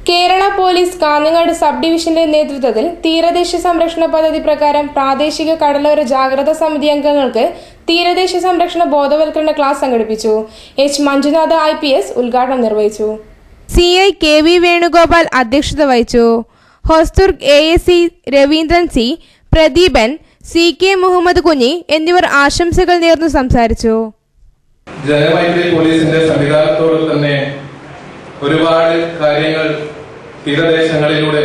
Kerala police Kanhangad sub ഡിവിഷന്റെ നേതൃത്വത്തിൽ തീരദേശ സംരക്ഷണ പദ്ധതി പ്രകാരം പ്രാദേശിക കടലോര ജാഗ്രതാ സമിതി അംഗങ്ങൾക്ക് തീരദേശ സംരക്ഷണ ബോധവൽക്കരണ ക്ലാസ് സംഘടിപ്പിച്ചു. എച്ച് മഞ്ജുനാഥ IPS ഉദ്ഘാടനം നിർവഹിച്ചു. CI KV വേണുഗോപാൽ അധ്യക്ഷത വഹിച്ചു. Hosdurg ASC Raveendran C, Pradeepan, CK Muhammad Kunhi എന്നിവർ ആശംസകൾ നേർന്നു സംസാരിച്ചു. ജനമൈത്രി പോലീസിന്റെ സംവിധാനത്തോട് തന്നെ ഒരുപാട് കാര്യങ്ങൾ തീരദേശങ്ങളിലൂടെ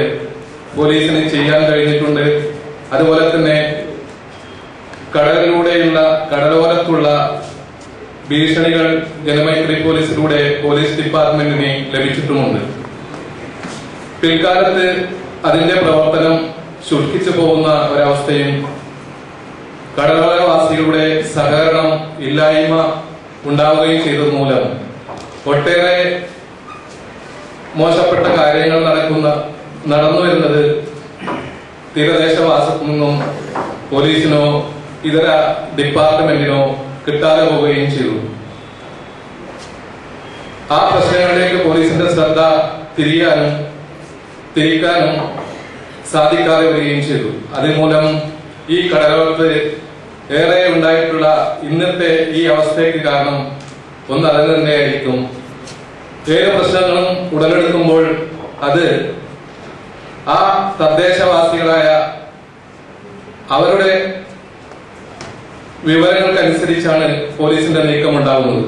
പോലീസിന് ചെയ്യാൻ കഴിഞ്ഞിട്ടുണ്ട്. അതുപോലെ തന്നെ കടലോരത്തുള്ള ഭീഷണികൾ ജനമൈത്രി പോലീസിലൂടെ പോലീസ് ഡിപ്പാർട്ട്മെന്റിന് ലഭിച്ചിട്ടുമുണ്ട്. പിൽക്കാലത്ത് അതിന്റെ പ്രവർത്തനം ശുഷ്കിച്ചു പോകുന്ന ഒരവസ്ഥയും കടലോരവാസികളുടെ സഹകരണം ഇല്ലായ്മ ഉണ്ടാവുകയും ചെയ്തത് മൂലം ഒട്ടേറെ മോശപ്പെട്ട കാര്യങ്ങൾ നടന്നു വരുന്നത് തീരദേശവാസത്തിൽ നിന്നും പോലീസിനോ ഇതര ഡിപ്പാർട്ട്മെന്റിനോ കിട്ടാതെ പോവുകയും ചെയ്തു. ആ പ്രശ്നങ്ങളിലേക്ക് പോലീസിന്റെ ശ്രദ്ധ തിരിക്കാനും സാധിക്കാതെ വരികയും ചെയ്തു. അതുമൂലം ഈ കടലോരത്ത് ഏറെ ഉണ്ടായിട്ടുള്ള ഇന്നത്തെ ഈ അവസ്ഥയ്ക്ക് കാരണം ഒന്ന് അത് തന്നെയായിരിക്കും. ഏത് പ്രശ്നങ്ങളും ഉടലെടുക്കുമ്പോൾ അത് ആ തദ്ദേശവാസികളായ അവരുടെ വിവരങ്ങൾക്കനുസരിച്ചാണ് പോലീസിന്റെ നീക്കം ഉണ്ടാകുന്നത്.